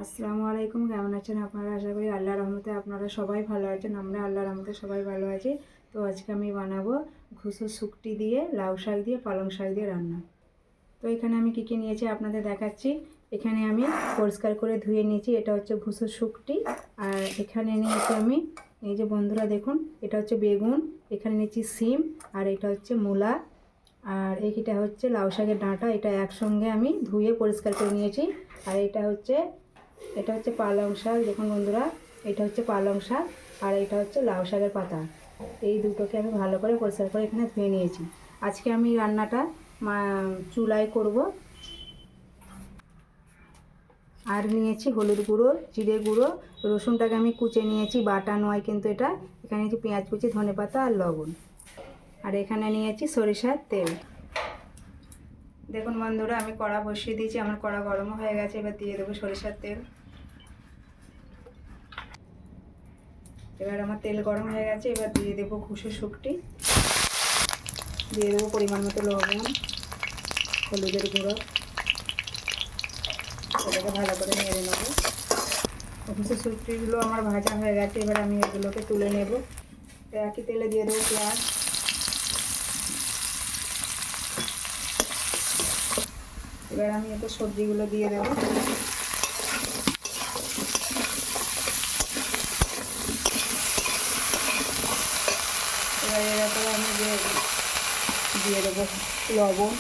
আসসালামু আলাইকুম। কেমন আছেন আপনারা? আশা করি আল্লাহর রহমতে আপনারা সবাই ভালো আছেন। আমরা আল্লাহর রহমতে সবাই ভালো আছি। তো আজকে আমি বানাবো ঘুষো শুকটি দিয়ে, লাউ শাক দিয়ে, পালং শাক দিয়ে রান্না। তো এখানে আমি কী কী নিয়েছি আপনাদের দেখাচ্ছি। এখানে আমি পরিষ্কার করে ধুয়ে নিয়েছি, এটা হচ্ছে ঘুষো শুকটি। আর এখানে নিয়েছি আমি, এই যে বন্ধুরা দেখুন, এটা হচ্ছে বেগুন, এখানে নিয়েছি সিম, আর এটা হচ্ছে মূলা, আর এইটা হচ্ছে লাউ শাকের ডাঁটা। এটা একসঙ্গে আমি ধুয়ে পরিষ্কার করে নিয়েছি। আর এটা হচ্ছে পালং শাক। দেখুন বন্ধুরা, এটা হচ্ছে পালং শাক, আর এটা হচ্ছে লাউ শাকের পাতা। এই দুটোকে আমি ভালো করে পরিষ্কার করে এখানে ধুয়ে নিয়েছি। আজকে আমি রান্নাটা চুলায় করব। আর নিয়েছি হলুদ গুঁড়ো, জিরে গুঁড়ো, রসুনটাকে আমি কুচে নিয়েছি, বাটা নয় কিন্তু এটা। এখানে নিয়েছি পেঁয়াজ কুচি, ধনেপাতা আর লবণ। আর এখানে নিয়েছি সরিষার তেল। দেখুন বন্ধুরা, আমি কড়া বসিয়ে দিয়েছি, আমার কড়া গরম হয়ে গেছে। এবার দিয়ে দেবো সরিষার তেল। এবার আমার তেল গরম হয়ে গেছে, এবার দিয়ে দেবো ঘুষো শুকটি, দিয়ে দেবো পরিমাণ মতো লবণ, হলুদের গুঁড়ো। এটাকে ভালো করে নেড়ে নেবো। ঘুষো শুকটিগুলো আমার ভাজা হয়ে গেছে, এবার আমি এগুলোকে তুলে নেব। একই তেলে দিয়ে দেবো পেঁয়াজ। এবার আমি এতে সবজিগুলো দিয়ে দেবো। এবার এর উপরে আমি দিয়ে দেবো লবণ,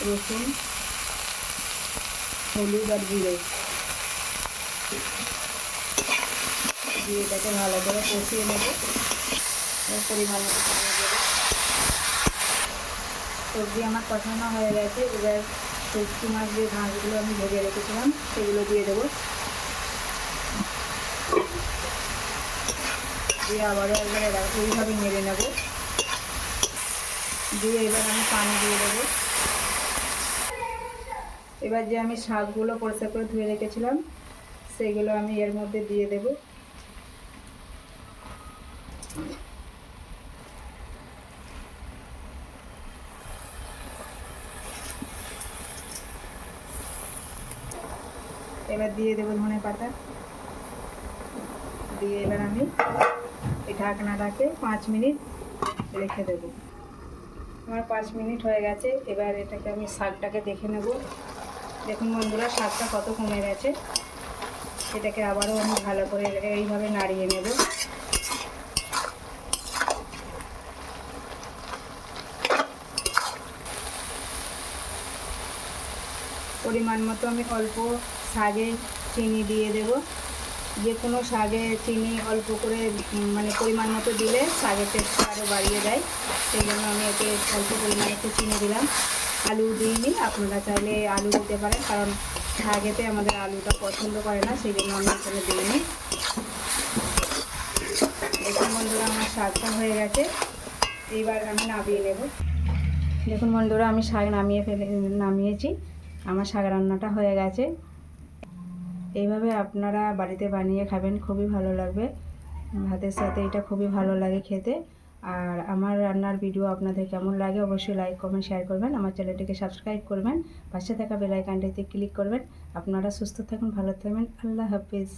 রসুন, হলুদ আর জিরে দিয়ে এটাকে ভালো করে কষিয়ে নেব। পরিমাণ মতো পানি দেবো। সবজি আমার কষানো হয়ে গেছে। এবার শুটকি মাছ দিয়ে ঘাসগুলো আমি ভেজে রেখেছিলাম সেগুলো দিয়ে দেবো। দিয়ে আবারও একবার ওইভাবে নেড়ে নেব। দিয়ে এবার আমি পানি দিয়ে দেবো। এবার যে আমি শাকগুলো পরিষ্কার করে ধুয়ে রেখেছিলাম সেগুলো আমি এর মধ্যে দিয়ে দেব। এবার দিয়ে দেবো ধনেপাতা। দিয়ে এবার আমি এই ঢাকনাটাকে 5 মিনিট রেখে দেবো। আমার 5 মিনিট হয়ে গেছে। এবার এটাকে আমি শাকটাকে দেখে নেব। দেখুন বন্ধুরা, শাকটা কত কমে গেছে। এটাকে আবারও আমি ভালো করে এইভাবে নাড়িয়ে নেব। পরিমাণ মতো আমি অল্প শাকে চিনি দিয়ে দেব। যে কোনো শাকে চিনি অল্প করে মানে পরিমাণ মতো দিলে শাকের টেস্টটা আরও বাড়িয়ে দেয়। সেই জন্য আমি এতে অল্প পরিমাণে একটু চিনি দিলাম। আলু দিইনি, আপনারা চাইলে আলু দিতে পারেন, কারণ শাকেতে আমাদের আলুটা পছন্দ করে না, সেই জন্য আমি এখানে দিইনি। দেখুন বন্ধুরা, আমার শাকটা হয়ে গেছে। এইবার আমি নামিয়ে নেব। দেখুন বন্ধুরা, আমি শাক নামিয়েছি। আমার শাক রান্নাটা হয়ে গেছে। এইভাবে আপনারা বাড়িতে বানিয়ে খাবেন, খুবই ভালো লাগবে। ভাতের সাথে এটা খুবই ভালো লাগে খেতে। আর আমার রান্নার ভিডিও আপনাদের কেমন লাগে অবশ্যই লাইক কমেন্ট শেয়ার করবেন। আমার চ্যানেলটিকে সাবস্ক্রাইব করবেন, পাশে থাকা বেল আইকনটিতে ক্লিক করবেন। আপনারা সুস্থ থাকুন, ভালো থাকবেন। আল্লাহ হাফিজ।